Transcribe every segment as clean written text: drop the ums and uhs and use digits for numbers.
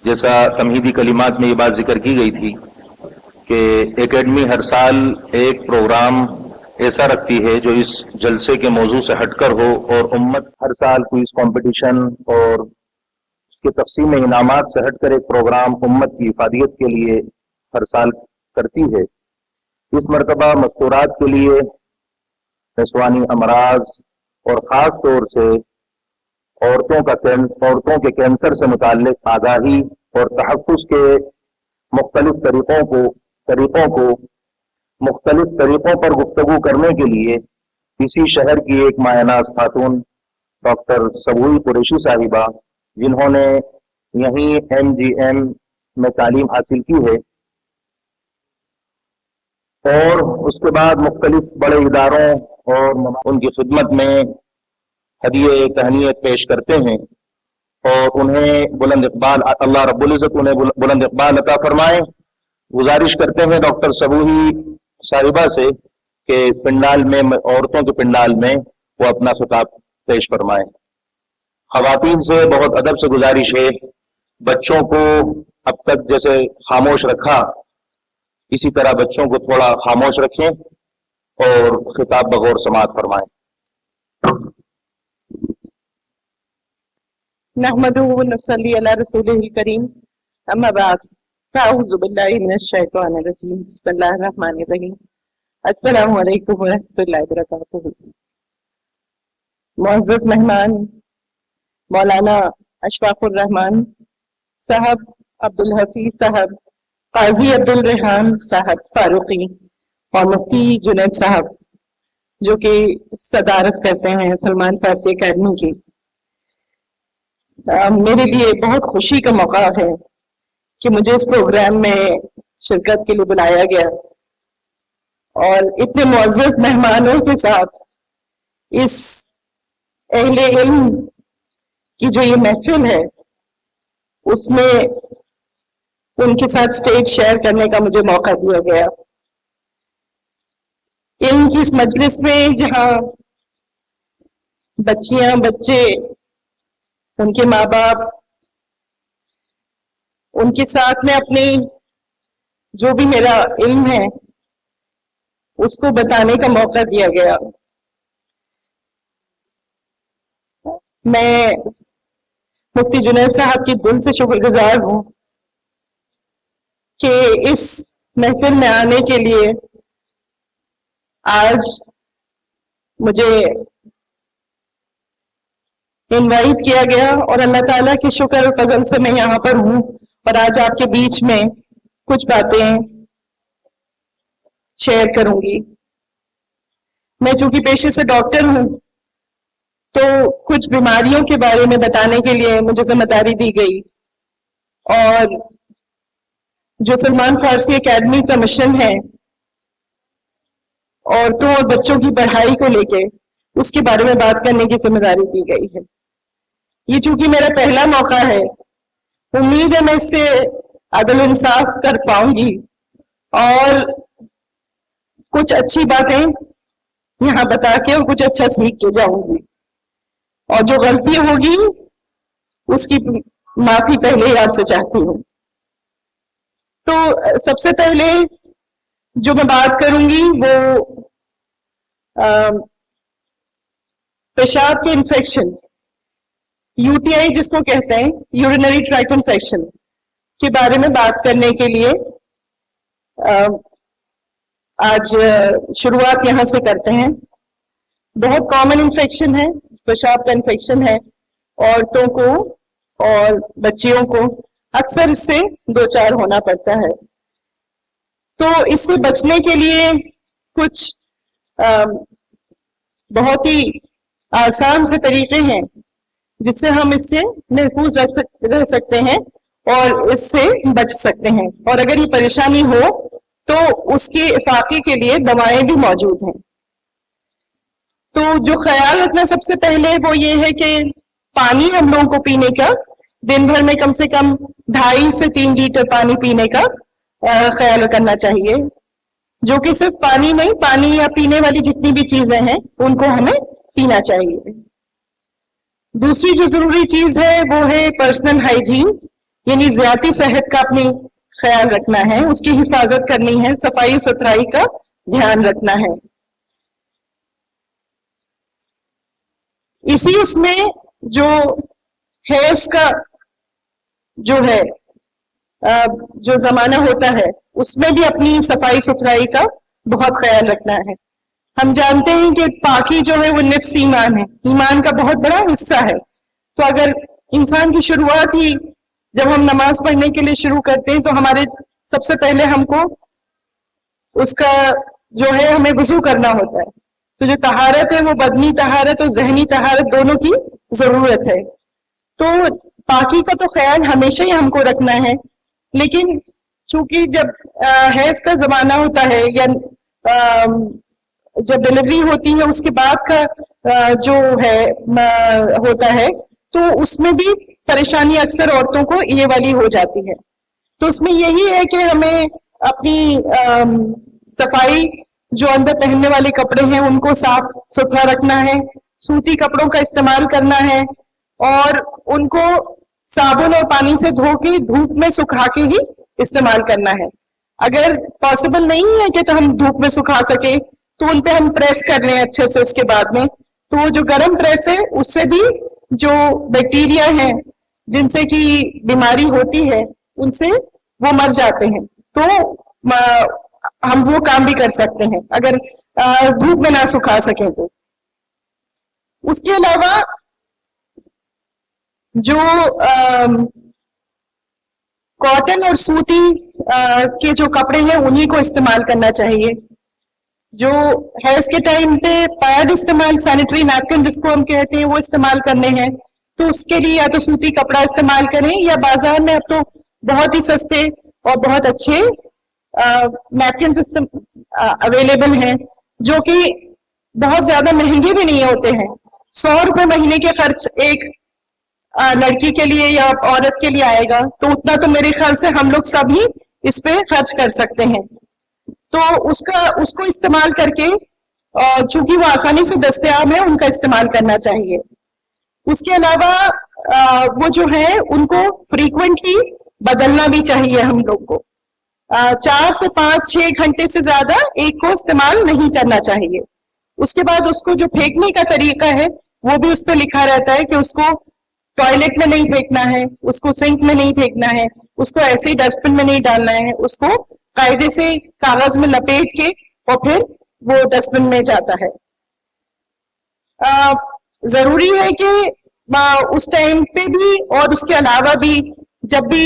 جیسا تمہیدی کلمات میں یہ بات ذکر کی گئی تھی کہ اکیڈمی ہر سال ایک پروگرام ایسا رکھتی ہے جو اس جلسے کے موضوع سے ہٹ کر ہو، اور امت ہر سال کوئز کمپٹیشن اور اس کے تقسیم انعامات سے ہٹ کر ایک پروگرام امت کی افادیت کے لیے ہر سال کرتی ہے۔ اس مرتبہ مستورات کے لیے نسوانی امراض اور خاص طور سے عورتوں کے کینسر سے متعلق آگاہی اور تحفظ کے مختلف طریقوں پر گفتگو کرنے کے لیے اسی شہر کی ایک ماہ ناز خاتون ڈاکٹر سبوئی قریشی صاحبہ، جنہوں نے یہیں MGM میں تعلیم حاصل کی ہے اور اس کے بعد مختلف بڑے اداروں اور ان کی خدمت میں ہدیہ تہنیت پیش کرتے ہیں، اور انہیں بلند اقبال، اللہ رب العزت انہیں بلند اقبال عطا فرمائے۔ گزارش کرتے ہیں ڈاکٹر سبوئی صاحبہ سے کہ پنڈال میں، عورتوں کے پنڈال میں وہ اپنا خطاب پیش فرمائیں۔ خواتین سے بہت ادب سے گزارش ہے، بچوں کو اب تک جیسے خاموش رکھا اسی طرح بچوں کو تھوڑا خاموش رکھیں اور خطاب بغور سماعت فرمائیں۔ نحمدہ ونصلی علی رسولہ الکریم، اما بعد، اعوذ باللہ من الشیطان الرجیم، بسم اللہ الرحمن الرحیم۔ السلام علیکم ورحمۃ اللہ وبرکاتہ۔ معزز مہمان مولانا اشفاق الرحمان صاحب، عبدالحفیظ صاحب، قاضی عبدالرحمان صاحب فاروقی اور مفتی جنید صاحب جو کہ صدارت کرتے ہیں سلمان فارسی اکیڈمی کی، میرے لیے بہت خوشی کا موقع ہے کہ مجھے اس پروگرام میں شرکت کے لیے بلایا گیا، اور اتنے معزز مہمانوں کے ساتھ اس اہل علم کی جو یہ محفل ہے اس میں ان کے ساتھ سٹیج شیئر کرنے کا مجھے موقع دیا گیا۔ علم کی اس مجلس میں جہاں بچیاں، بچے، ان کے ماں باپ، ان کے ساتھ میں اپنی جو بھی میرا علم ہے اس کو بتانے کا موقع دیا گیا، میں مفتی جنید صاحب کی دل سے شکر گزار ہوں کہ اس محفل میں آنے کے لیے آج مجھے انوائٹ کیا گیا، اور اللہ تعالیٰ کے شکر اور فضل سے میں یہاں پر ہوں اور آج آپ کے بیچ میں کچھ باتیں شیئر کروں گی۔ میں چونکہ پیشے سے ڈاکٹر ہوں تو کچھ بیماریوں کے بارے میں بتانے کے لیے مجھے ذمہ داری دی گئی، اور جو سلمان فارسی اکیڈمی کا مشن ہے عورتوں اور بچوں کی پڑھائی کو لے کے، اس کے بارے میں بات کرنے کی ذمہ داری دی گئی ہے۔ یہ چونکہ میرا پہلا موقع ہے، امید ہے میں اس سے عدل انصاف کر پاؤں گی اور کچھ اچھی باتیں یہاں بتا کے اور کچھ اچھا سیکھ کے جاؤں گی، اور جو غلطی ہوگی اس کی معافی پہلے ہی آپ سے چاہتی ہوں۔ تو سب سے پہلے جو میں بات کروں گی وہ پیشاب کے انفیکشن، UTI جس کو کہتے ہیں، یورینری ٹریکٹ انفیکشن کے بارے میں بات کرنے کے لیے آج شروعات یہاں سے کرتے ہیں۔ بہت کامن انفیکشن ہے، پیشاب کا انفیکشن ہے، عورتوں کو اور بچیوں کو اکثر اس سے دوچار ہونا پڑتا ہے۔ تو اس سے بچنے کے لیے کچھ بہت ہی آسان سے طریقے ہیں جس سے ہم اس سے محفوظ رہ سکتے ہیں اور اس سے بچ سکتے ہیں، اور اگر یہ پریشانی ہو تو اس کے افاقے کے لیے دوائیں بھی موجود ہیں۔ تو جو خیال رکھنا سب سے پہلے وہ یہ ہے کہ پانی ہم لوگوں کو پینے کا دن بھر میں کم سے کم 2.5 سے 3 لیٹر پانی پینے کا خیال کرنا چاہیے، جو کہ صرف پانی نہیں، پانی یا پینے والی جتنی بھی چیزیں ہیں ان کو ہمیں پینا چاہیے۔ دوسری جو ضروری چیز ہے وہ ہے پرسنل ہائیجین، یعنی ذاتی صحت کا اپنی خیال رکھنا ہے، اس کی حفاظت کرنی ہے، صفائی ستھرائی کا دھیان رکھنا ہے. اسی اس میں جو حیض کا جو ہے جو زمانہ ہوتا ہے اس میں بھی اپنی صفائی ستھرائی کا بہت خیال رکھنا ہے. ہم جانتے ہیں کہ پاکی جو ہے وہ نفس ایمان ہے، ایمان کا بہت بڑا حصہ ہے. تو اگر انسان کی شروعات ہی جب ہم نماز پڑھنے کے لیے شروع کرتے ہیں تو ہمارے سب سے پہلے ہم کو اس کا جو ہے ہمیں وضو کرنا ہوتا ہے. تو جو طہارت ہے وہ بدنی طہارت اور ذہنی طہارت دونوں کی ضرورت ہے. تو پاکی کا تو خیال ہمیشہ ہی ہم کو رکھنا ہے، لیکن چونکہ جب حیض کا زمانہ ہوتا ہے یا جب ڈلیوری ہوتی ہے اس کے بعد کا جو ہے ہوتا ہے تو اس میں بھی پریشانی اکثر عورتوں کو یہ والی ہو جاتی ہے. تو اس میں یہی ہے کہ ہمیں اپنی صفائی جو اندر پہننے والے کپڑے ہیں ان کو صاف ستھرا رکھنا ہے، سوتی کپڑوں کا استعمال کرنا ہے اور ان کو صابن اور پانی سے دھو کے دھوپ میں سکھا کے ہی استعمال کرنا ہے. اگر پاسبل نہیں ہے کہ ہم دھوپ میں سکھا سکیں تو ان پہ ہم پریس کر لیں اچھے سے. اس کے بعد میں تو جو گرم پریس ہے اس سے بھی جو بیکٹیریا ہیں جن سے کی بیماری ہوتی ہے ان سے وہ مر جاتے ہیں. تو ہم وہ کام بھی کر سکتے ہیں اگر دھوپ میں نہ سکھا سکیں تو. اس کے علاوہ جو کاٹن اور سوتی کے جو کپڑے ہیں انہی کو استعمال کرنا چاہیے. جو حیض کے ٹائم پہ پیڈ استعمال سینیٹری نیپکن جس کو ہم کہتے ہیں وہ استعمال کرنے ہیں تو اس کے لیے یا تو سوتی کپڑا استعمال کریں یا بازار میں اب تو بہت ہی سستے اور بہت اچھے نیپکنس اویلیبل ہیں جو کہ بہت زیادہ مہنگے بھی نہیں ہوتے ہیں. 100 روپے مہینے کے خرچ ایک لڑکی کے لیے یا عورت کے لیے آئے گا تو اتنا تو میرے خیال سے ہم لوگ سب ہی اس پہ خرچ کر سکتے ہیں. تو اس کو استعمال کر کے چونکہ وہ آسانی سے دستیاب ہے ان کا استعمال کرنا چاہیے. اس کے علاوہ وہ جو ہے ان کو فریکوینٹلی بدلنا بھی چاہیے ہم لوگ کو. 4 سے 5-6 گھنٹے سے زیادہ ایک کو استعمال نہیں کرنا چاہیے. اس کے بعد اس کو جو پھینکنے کا طریقہ ہے وہ بھی اس پہ لکھا رہتا ہے کہ اس کو ٹوائلٹ میں نہیں پھینکنا ہے، اس کو سنک میں نہیں پھینکنا ہے، اس کو ایسے ہی ڈسٹ بن میں نہیں ڈالنا ہے، اس کو قاعدے سے کاغذ میں لپیٹ کے اور پھر وہ ڈسٹ بن میں جاتا ہے. ضروری ہے کہ اس ٹائم پہ بھی اور اس کے علاوہ بھی جب بھی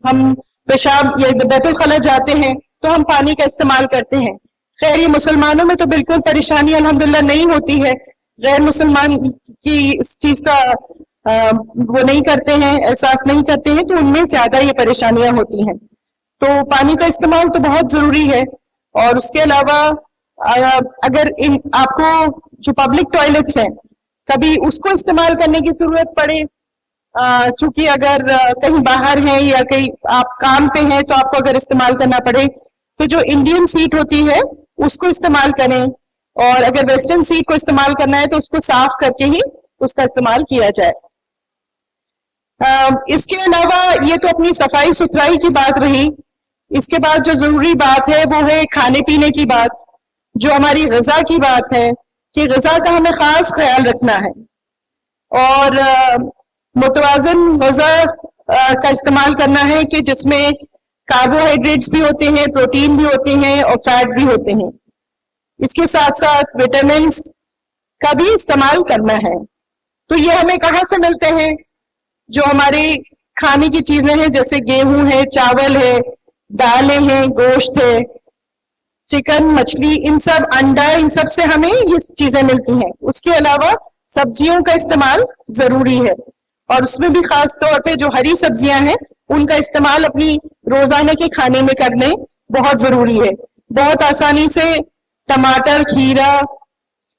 ہم پیشاب یا بیت الخلا جاتے ہیں تو ہم پانی کا استعمال کرتے ہیں. خیر یہ مسلمانوں میں تو بالکل پریشانی الحمدللہ نہیں ہوتی ہے، غیر مسلمان کی اس چیز کا وہ نہیں کرتے ہیں، احساس نہیں کرتے ہیں تو ان میں زیادہ یہ پریشانیاں ہوتی ہیں. تو پانی کا استعمال تو بہت ضروری ہے. اور اس کے علاوہ اگر آپ کو جو پبلک ٹوائلٹس ہیں کبھی اس کو استعمال کرنے کی ضرورت پڑے چونکہ اگر کہیں باہر ہیں یا کہیں آپ کام پہ ہیں تو آپ کو اگر استعمال کرنا پڑے تو جو انڈین سیٹ ہوتی ہے اس کو استعمال کریں اور اگر ویسٹرن سیٹ کو استعمال کرنا ہے تو اس کو صاف کر کے ہی اس کا استعمال کیا جائے. اس کے علاوہ یہ تو اپنی صفائی ستھرائی کی بات رہی. اس کے بعد جو ضروری بات ہے وہ ہے کھانے پینے کی بات، جو ہماری غذا کی بات ہے کہ غذا کا ہمیں خاص خیال رکھنا ہے اور متوازن غذا کا استعمال کرنا ہے کہ جس میں کاربوہائیڈریٹس بھی ہوتے ہیں، پروٹین بھی ہوتے ہیں اور فیٹ بھی ہوتے ہیں. اس کے ساتھ ساتھ وٹامنس کا بھی استعمال کرنا ہے. تو یہ ہمیں کہاں سے ملتے ہیں؟ جو ہماری کھانے کی چیزیں ہیں جیسے گیہوں ہے، چاول ہے، دالیں ہیں، گوشت ہے، چکن، مچھلی، ان سب انڈا، ان سب سے ہمیں یہ چیزیں ملتی ہیں. اس کے علاوہ سبزیوں کا استعمال ضروری ہے اور اس میں بھی خاص طور پہ جو ہری سبزیاں ہیں ان کا استعمال اپنی روزانہ کے کھانے میں کرنے بہت ضروری ہے. بہت آسانی سے ٹماٹر، کھیرا،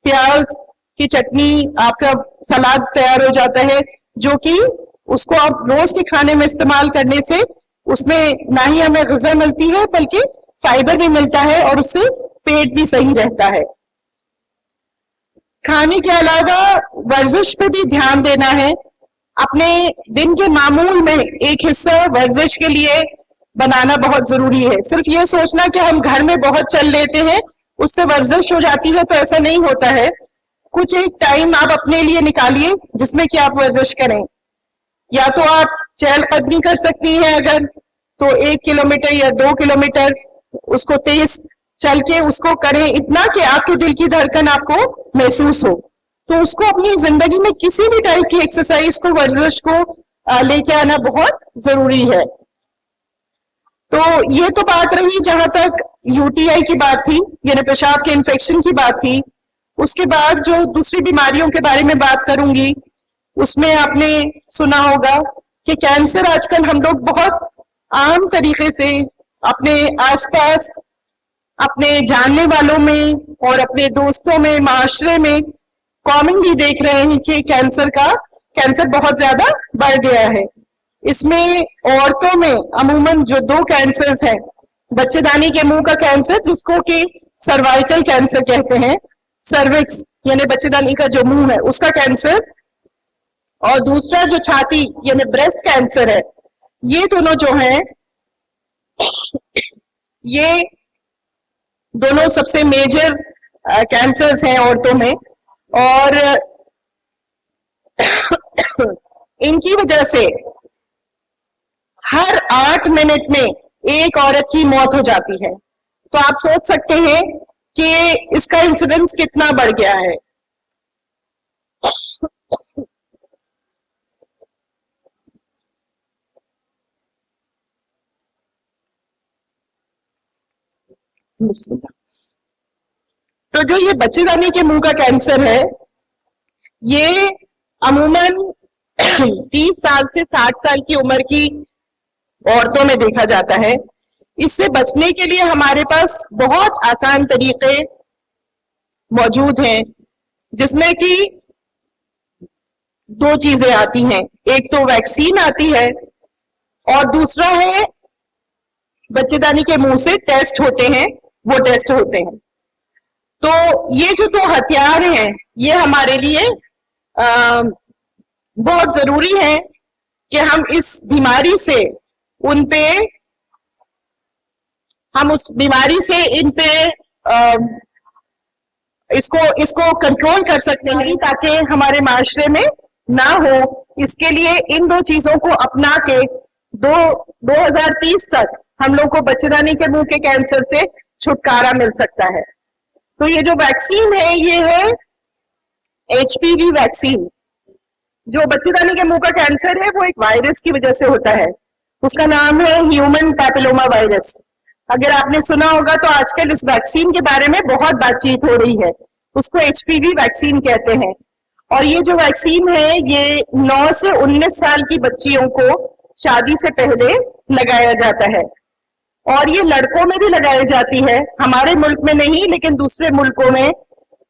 پیاز کی چٹنی، آپ کا سلاد تیار ہو جاتا ہے جو کہ اس کو آپ روز کے کھانے میں استعمال کرنے سے اس میں نہ ہی ہمیں غذا ملتی ہے بلکہ فائبر بھی ملتا ہے اور اس سے پیٹ بھی صحیح رہتا ہے. کھانے کے علاوہ ورزش پہ بھی دھیان دینا ہے. اپنے دن کے معمول میں ایک حصہ ورزش کے لیے بنانا بہت ضروری ہے. صرف یہ سوچنا کہ ہم گھر میں بہت چل لیتے ہیں اس سے ورزش ہو جاتی ہے، تو ایسا نہیں ہوتا ہے. کچھ ایک ٹائم آپ اپنے لیے نکالیے جس میں کہ آپ ورزش کریں. یا تو آپ چہل قدمی کر سکتی ہیں، اگر تو 1 کلومیٹر یا 2 کلومیٹر اس کو تیز چل کے اس کو کریں، اتنا کہ آپ کے دل کی دھڑکن آپ کو محسوس ہو. تو اس کو اپنی زندگی میں کسی بھی ٹائپ کی ایکسرسائز کو، ورزش کو لے کے آنا بہت ضروری ہے. تو یہ تو بات رہی جہاں تک یو ٹی آئی کی بات تھی، یعنی پیشاب کے انفیکشن کی بات تھی. اس کے بعد جو دوسری بیماریوں کے بارے میں بات کروں گی، اس میں آپ نے سنا ہوگا کہ کینسر آج کل ہم لوگ بہت عام طریقے سے اپنے آس پاس، اپنے جاننے والوں میں اور اپنے دوستوں میں، معاشرے میں کامنلی دیکھ رہے ہیں کہ کینسر بہت زیادہ بڑھ گیا ہے. اس میں عورتوں میں عموماً جو 2 کینسرز ہیں، بچے دانی کے منہ کا کینسر جس کو کہ سروائیکل کینسر کہتے ہیں، سروکس یعنی بچے دانی کا جو منہ ہے اس کا کینسر، اور دوسرا جو چھاتی یعنی بریسٹ کینسر ہے. یہ دونوں جو ہیں یہ دونوں سب سے میجر کینسرز ہیں عورتوں میں، اور ان کی وجہ سے ہر 8 منٹ میں ایک عورت کی موت ہو جاتی ہے. تو آپ سوچ سکتے ہیں کہ اس کا انسیڈنس کتنا بڑھ گیا ہے. بسم اللہ. تو جو یہ بچے دانی کے منہ کا کینسر ہے، یہ عموماً 30 سال سے 60 سال کی عمر کی عورتوں میں دیکھا جاتا ہے. اس سے بچنے کے لیے ہمارے پاس بہت آسان طریقے موجود ہیں، جس میں کہ 2 چیزیں آتی ہیں. ایک تو ویکسین آتی ہے، اور دوسرا ہے بچے دانی کے منہ سے ٹیسٹ ہوتے ہیں، وہ ٹیسٹ ہوتے ہیں. تو یہ جو 2 ہتھیار ہیں یہ ہمارے لیے بہت ضروری ہے کہ ہم اس بیماری سے اس کو کنٹرول کر سکتے ہیں تاکہ ہمارے معاشرے میں نہ ہو. اس کے لیے ان 2 چیزوں کو اپنا کے 2030 تک ہم لوگ کو بچے دانی کے منہ کے کینسر سے چھٹکارا مل سکتا ہے. تو یہ جو ویکسین ہے یہ ہے HPV ویکسین. جو بچے دانی کے منہ کا کینسر ہے وہ ایک وائرس کی وجہ سے ہوتا ہے، اس کا نام ہے ہیومن پیپلوما وائرس. اگر آپ نے سنا ہوگا تو آج کل اس ویکسین کے بارے میں بہت بات چیت ہو رہی ہے. اس کو HPV ویکسین کہتے ہیں. اور یہ جو ویکسین ہے یہ 9 سے 19 سال کی بچیوں کو شادی سے پہلے لگایا جاتا ہے، اور یہ لڑکوں میں بھی لگائی جاتی ہے. ہمارے ملک میں نہیں لیکن دوسرے ملکوں میں،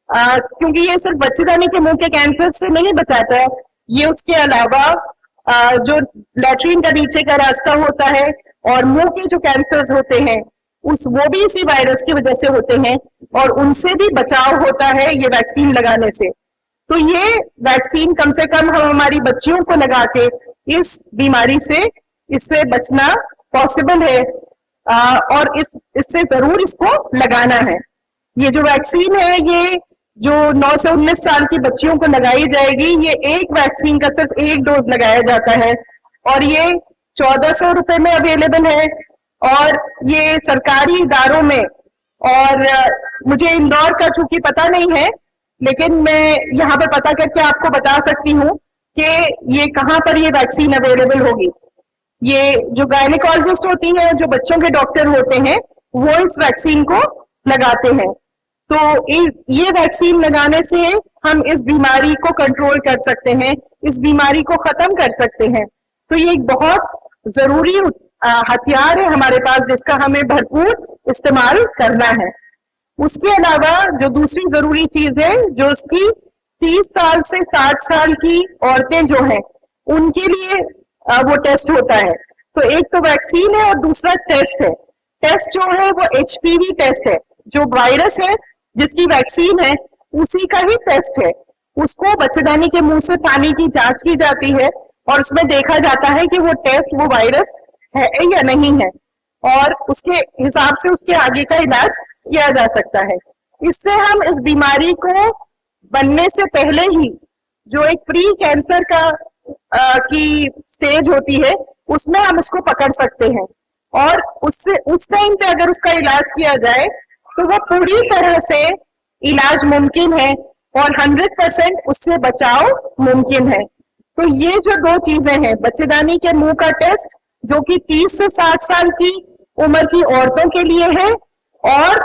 کیونکہ یہ صرف بچے دانی کے منہ کے کینسر سے نہیں بچاتا ہے، یہ اس کے علاوہ جو لیٹرین کا نیچے کا راستہ ہوتا ہے اور منہ کے جو کینسرز ہوتے ہیں وہ بھی اسی وائرس کی وجہ سے ہوتے ہیں، اور ان سے بھی بچاؤ ہوتا ہے یہ ویکسین لگانے سے. تو یہ ویکسین کم سے کم ہم ہماری بچیوں کو لگا کے اس بیماری سے بچنا پاسبل ہے، اور اس سے ضرور اس کو لگانا ہے. یہ جو ویکسین ہے یہ جو 9 سے 19 سال کی بچیوں کو لگائی جائے گی، یہ ایک ویکسین کا صرف 1 ڈوز لگایا جاتا ہے، اور یہ 1400 روپے میں اویلیبل ہے. اور یہ سرکاری اداروں میں، اور مجھے اندور کا چونکہ پتہ نہیں ہے لیکن میں یہاں پہ پتہ کر کے آپ کو بتا سکتی ہوں کہ یہ کہاں پر یہ ویکسین اویلیبل ہوگی. یہ جو گائنیکالوجسٹ ہوتی ہیں، جو بچوں کے ڈاکٹر ہوتے ہیں، وہ اس ویکسین کو لگاتے ہیں. تو یہ ویکسین لگانے سے ہم اس بیماری کو کنٹرول کر سکتے ہیں، اس بیماری کو ختم کر سکتے ہیں. تو یہ ایک بہت ضروری ہتھیار ہے ہمارے پاس جس کا ہمیں بھرپور استعمال کرنا ہے. اس کے علاوہ جو دوسری ضروری چیز ہے، جو اس کی 30 سال سے 60 سال کی عورتیں جو ہیں ان کے لیے وہ ٹیسٹ ہوتا ہے. تو ایک تو ویکسین ہے اور دوسرا ٹیسٹ ہے. ٹیسٹ جو ہے وہ HPV ٹیسٹ ہے. جو وائرس ہے جس کی ویکسین ہے اسی کا ہی ٹیسٹ ہے. اس کو بچے دانی کے منہ سے پانی کی جانچ کی جاتی ہے، اور اس میں دیکھا جاتا ہے کہ وہ ٹیسٹ وہ وائرس ہے یا نہیں ہے، اور اس کے حساب سے اس کے آگے کا علاج کیا جا سکتا ہے۔ اس سے ہم اس بیماری کو بننے سے پہلے ہی جو ایک پری کینسر کی سٹیج ہوتی ہے اس میں ہم اس کو پکڑ سکتے ہیں، اور اس ٹائم پہ اگر اس کا علاج کیا جائے تو وہ پوری طرح سے علاج ممکن ہے اور 100% اس سے بچاؤ ممکن ہے۔ تو یہ جو دو چیزیں ہیں، بچے دانی کے منہ کا ٹیسٹ جو کہ 30 سے 60 سال کی عمر کی عورتوں کے لیے ہے، اور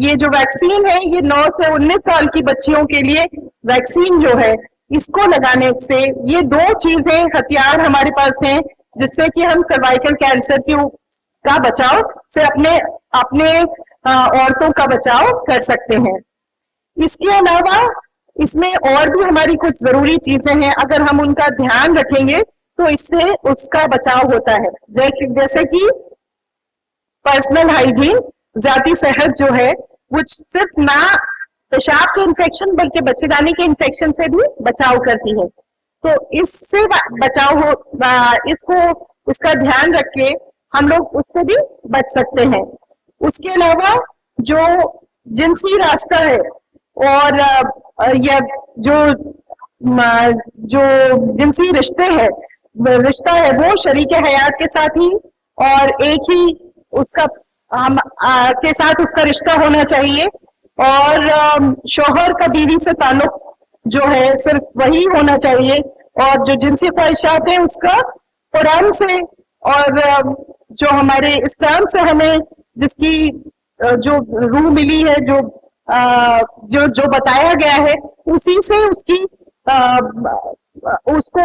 یہ جو ویکسین ہے یہ 9 سے 19 سال کی بچیوں کے لیے ویکسین جو ہے اس کو لگانے سے، یہ دو چیزیں ہتھیار ہمارے پاس ہیں جس سے کہ ہم سروائیکل کینسر کا بچاؤ سے اپنے عورتوں کا بچاؤ کر سکتے ہیں۔ اس کے علاوہ اس میں اور بھی ہماری کچھ ضروری چیزیں ہیں، اگر ہم ان کا دھیان رکھیں گے تو اس سے اس کا بچاؤ ہوتا ہے، جیسے کہ پرسنل ہائیجین، ذاتی صحت جو ہے وہ صرف نہ پیشاب کے انفیکشن بلکہ بچے دانی کے انفیکشن سے بھی بچاؤ کرتی ہے۔ تو اس سے بچاؤ اس کا دھیان رکھ کے ہم لوگ اس سے بھی بچ سکتے ہیں۔ اس کے علاوہ جو جنسی راستہ ہے اور یا جو جنسی رشتہ ہے وہ شریک حیات کے ساتھ ہی اور ایک ہی اس کا کے ساتھ اس کا رشتہ ہونا چاہیے، اور شوہر کا بیوی سے تعلق جو ہے صرف وہی ہونا چاہیے، اور جو جنسی خواہشات ہیں اس کا قرآن سے اور جو ہمارے اسلام سے ہمیں جس کی جو روح ملی ہے، جو بتایا گیا ہے اسی سے اس کو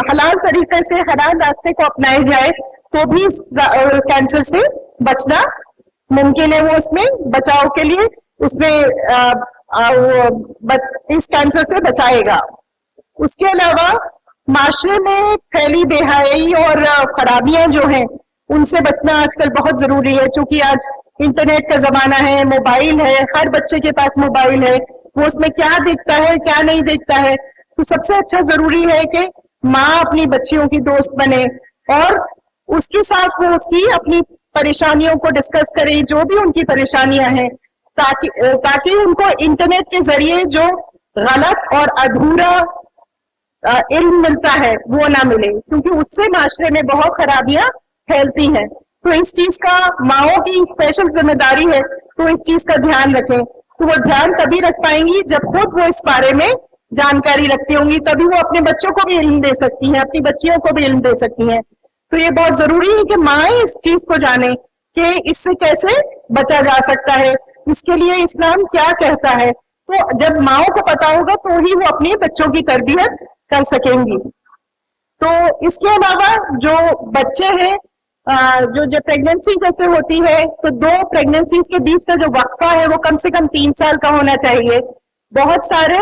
حلال طریقے سے حلال راستے کو اپنائے جائے تو بھی کینسر سے بچنا ممکن ہے۔ وہ اس میں بچاؤ کے لیے اس میں اس کینسر سے بچائے گا۔ اس کے علاوہ معاشرے میں پھیلی بے حیائی اور خرابیاں جو ہیں ان سے بچنا آج کل بہت ضروری ہے، چونکہ آج انٹرنیٹ کا زمانہ ہے، موبائل ہے، ہر بچے کے پاس موبائل ہے، وہ اس میں کیا دیکھتا ہے کیا نہیں دیکھتا ہے۔ تو سب سے اچھا ضروری ہے کہ ماں اپنی بچیوں کی دوست بنے اور اس کے ساتھ وہ اس کی اپنی پریشانیوں کو ڈسکس کرے، جو بھی ان کی پریشانیاں ہیں، تاکہ ان کو انٹرنیٹ کے ذریعے جو غلط اور ادھورا علم ملتا ہے وہ نہ ملے، کیونکہ اس سے معاشرے میں بہت خرابیاں پھیلتی ہیں۔ تو اس چیز کا ماؤں کی اسپیشل ذمہ داری ہے، تو اس چیز کا دھیان رکھیں۔ تو وہ دھیان تبھی رکھ پائیں گی جب خود وہ اس بارے میں جانکاری رکھتی ہوں گی، تبھی وہ اپنے بچوں کو بھی علم دے سکتی ہیں، اپنی بچیوں کو بھی علم دے سکتی ہیں۔ تو یہ بہت ضروری ہے کہ مائیں اس چیز کو جانیں کہ اس سے کیسے بچا جا سکتا ہے، اس کے لیے اسلام کیا کہتا ہے۔ تو جب ماؤں کو پتا ہوگا تو ہی وہ اپنے بچوں کی تربیت کر سکیں گی۔ تو اس کے علاوہ جو بچے ہیں جو پریگننسی جیسے ہوتی ہے تو 2 پریگننسیز کے بیچ کا جو وقفہ ہے وہ کم سے کم 3 سال کا ہونا چاہیے۔ بہت سارے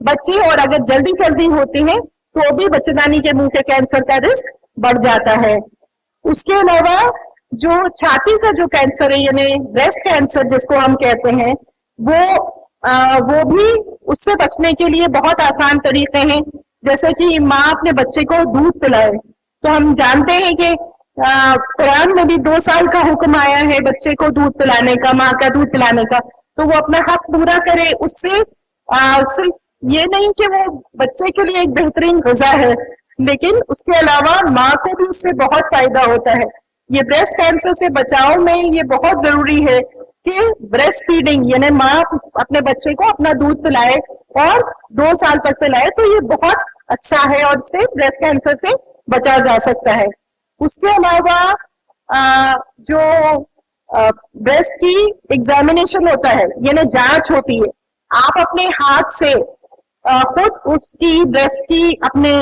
بچے اور اگر جلدی ہوتے ہیں تو بھی بچے دانی کے منہ کے کینسر کا رسک بڑھ جاتا ہے۔ اس کے علاوہ جو چھاتی کا جو کینسر ہے یعنی بریسٹ کینسر جس کو ہم کہتے ہیں، وہ بھی اس سے بچنے کے لیے بہت آسان طریقے ہیں، جیسے کہ ماں اپنے بچے کو دودھ پلائے۔ تو ہم جانتے ہیں کہ قرآن میں بھی 2 سال کا حکم آیا ہے بچے کو دودھ پلانے کا، ماں کا دودھ پلانے کا، تو وہ اپنا حق پورا کرے۔ اس سے صرف یہ نہیں کہ وہ بچے کے لیے ایک بہترین غذا ہے، لیکن اس کے علاوہ ماں کو بھی اس سے بہت فائدہ ہوتا ہے۔ یہ بریسٹ کینسر سے بچاؤ میں یہ بہت ضروری ہے کہ بریسٹ فیڈنگ یعنی ماں اپنے بچے کو اپنا دودھ پلائے اور 2 سال تک پلائے، تو یہ بہت اچھا ہے اور اس سے بریسٹ کینسر سے بچا جا سکتا ہے۔ اس کے علاوہ جو بریسٹ کی ایگزامینیشن ہوتا ہے یعنی جانچ ہوتی ہے، آپ اپنے ہاتھ سے خود اس کی بریسٹ کی اپنے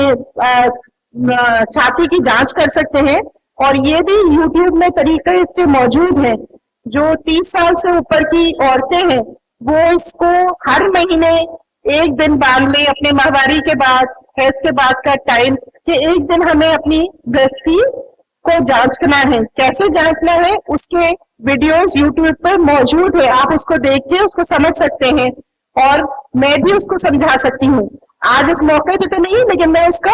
چھاتی کی جانچ کر سکتے ہیں، اور یہ بھی یوٹیوب میں طریقے اس کے موجود ہیں۔ جو 30 سال سے اوپر کی عورتیں ہیں وہ اس کو ہر مہینے 1 دن باندھ لیں اپنے ماہواری کے بعد، حیض کے بعد کا ٹائم، کہ 1 دن ہمیں اپنی بریسٹ کی کو جانچنا ہے۔ کیسے جانچنا ہے اس کے ویڈیوز یوٹیوب پر موجود ہے، آپ اس کو دیکھ کے اس کو سمجھ سکتے ہیں، اور میں بھی اس کو سمجھا سکتی ہوں۔ آج اس موقع پہ تو نہیں، لیکن میں اس کا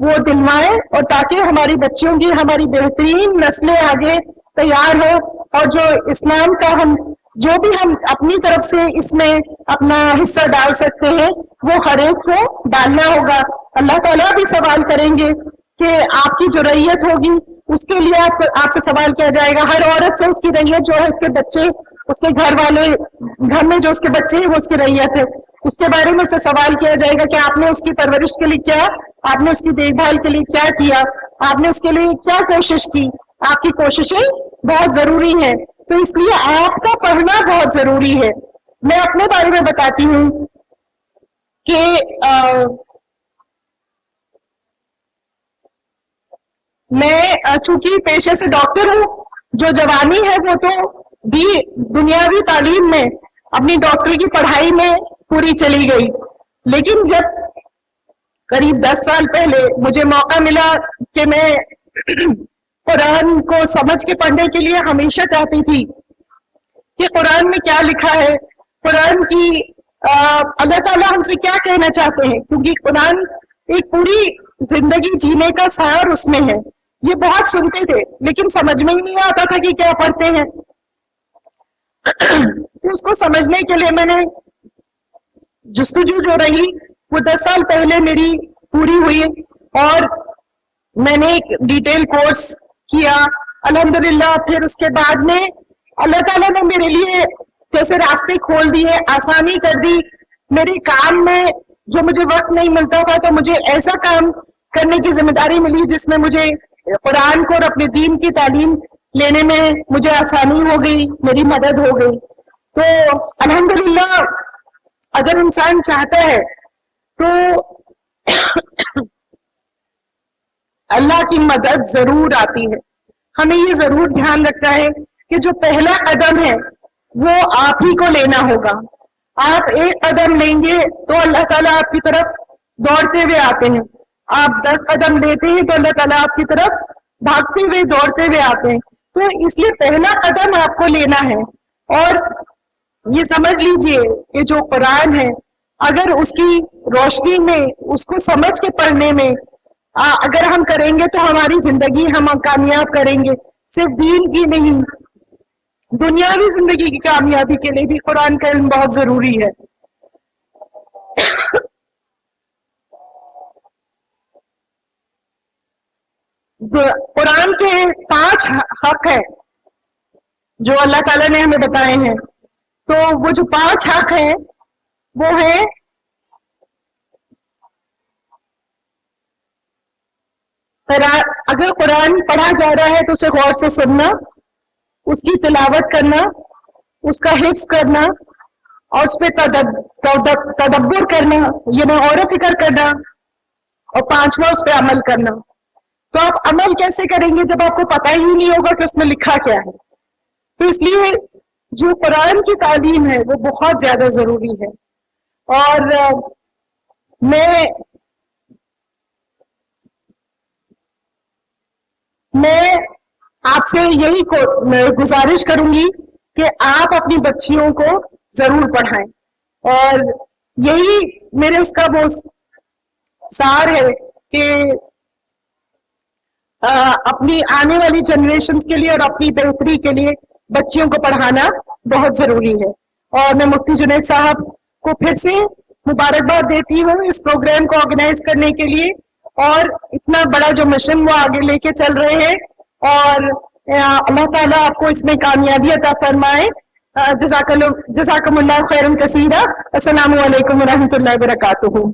وہ دلوائیں، اور تاکہ ہماری بچیوں کی ہماری بہترین نسلیں آگے تیار ہو، اور جو اسلام کا جو بھی ہم اپنی طرف سے اس میں اپنا حصہ ڈال سکتے ہیں وہ ہر ایک کو ڈالنا ہوگا۔ اللہ تعالیٰ بھی سوال کریں گے کہ آپ کی جو ریت ہوگی اس کے لیے آپ سے سوال کیا جائے گا۔ ہر عورت سے اس کی ریت جو ہے، اس کے بچے، اس کے گھر والے، گھر میں جو اس کے بچے ہیں وہ اس کی ریت ہے، اس کے بارے میں اس سے سوال کیا جائے گا کہ آپ نے اس کی پرورش کے لیے کیا، آپ نے اس کی دیکھ بھال کے لیے کیا کیا، آپ نے اس کے لیے کیا کوشش کی۔ آپ کی کوششیں بہت ضروری ہیں، تو اس لیے آپ کا پڑھنا بہت ضروری ہے۔ میں اپنے بارے میں بتاتی ہوں کہ میں چونکہ پیشے سے ڈاکٹر ہوں، جو جوانی ہے وہ تو بھی دنیاوی تعلیم میں اپنی ڈاکٹری کی پڑھائی میں پوری چلی گئی، لیکن جب قریب 10 سال پہلے مجھے موقع ملا کہ میں قرآن کو سمجھ کے پڑھنے کے لیے ہمیشہ چاہتی تھی کہ قرآن میں کیا لکھا ہے، قرآن کی اللہ تعالیٰ ہم سے کیا کہنا چاہتے ہیں، کیونکہ قرآن ایک پوری زندگی جینے کا سار اس میں ہے۔ یہ بہت سنتے تھے لیکن سمجھ میں ہی نہیں آتا تھا کہ کیا پڑھتے ہیں، تو اس کو سمجھنے کے لیے میں نے جستجو جو رہی وہ 10 سال پہلے میری پوری ہوئی، اور میں نے ایک ڈیٹیل کورس کیا الحمدللہ۔ پھر اس کے بعد میں اللہ تعالیٰ نے میرے لیے جیسے راستے کھول دیے، آسانی کر دی۔ میرے کام میں جو مجھے وقت نہیں ملتا تھا تو مجھے ایسا کام کرنے کی ذمہ داری ملی جس میں مجھے قرآن کو اور اپنے دین کی تعلیم لینے میں مجھے آسانی ہو گئی، میری مدد ہو گئی۔ تو الحمدللہ اگر انسان چاہتا ہے تو اللہ کی مدد ضرور آتی ہے۔ ہمیں یہ ضرور دھیان رکھنا ہے کہ جو پہلا قدم ہے وہ آپ ہی کو لینا ہوگا۔ آپ ایک قدم لیں گے تو اللہ تعالیٰ آپ کی طرف دوڑتے ہوئے آتے ہیں، آپ 10 قدم لیتے ہیں تو اللہ تعالیٰ آپ کی طرف بھاگتے ہوئے دوڑتے ہوئے آتے ہیں۔ تو اس لیے پہلا قدم آپ کو لینا ہے، اور یہ سمجھ لیجئے کہ جو قرآن ہے اگر اس کی روشنی میں اس کو سمجھ کے پڑھنے میں اگر ہم کریں گے تو ہماری زندگی ہم کامیاب کریں گے، صرف دین کی نہیں، دنیاوی زندگی کی کامیابی کے لیے بھی قرآن کا علم بہت ضروری ہے۔ قرآن کے 5 حق ہیں جو اللہ تعالیٰ نے ہمیں بتائے ہیں، تو وہ جو 5 حق ہیں وہ ہیں اگر قرآن پڑھا جا رہا ہے تو اسے غور سے سننا، اس کی تلاوت کرنا، اس کا حفظ کرنا، اور اس پہ تدبر کرنا، یہ غور و فکر کرنا، اور 5واں اس پہ عمل کرنا۔ تو آپ عمل کیسے کریں گے جب آپ کو پتہ ہی نہیں ہوگا کہ اس میں لکھا کیا ہے؟ تو اس لیے جو قرآن کی تعلیم ہے وہ بہت زیادہ ضروری ہے، اور میں آپ سے یہی گزارش کروں گی کہ آپ اپنی بچیوں کو ضرور پڑھائیں، اور یہی میرے اس کا وہ سار ہے کہ اپنی آنے والی جنریشنز کے لیے اور اپنی بہتری کے لیے بچیوں کو پڑھانا بہت ضروری ہے۔ اور میں مفتی جنید صاحب کو پھر سے مبارکباد دیتی ہوں اس پروگرام کو آرگنائز کرنے کے لیے، اور اتنا بڑا جو مشن وہ آگے لے کے چل رہے ہیں، اور اللہ تعالیٰ آپ کو اس میں کامیابی عطا فرمائے۔ جزاکم اللہ خیرا کثیرا۔ السلام علیکم ورحمۃ اللہ وبرکاتہ۔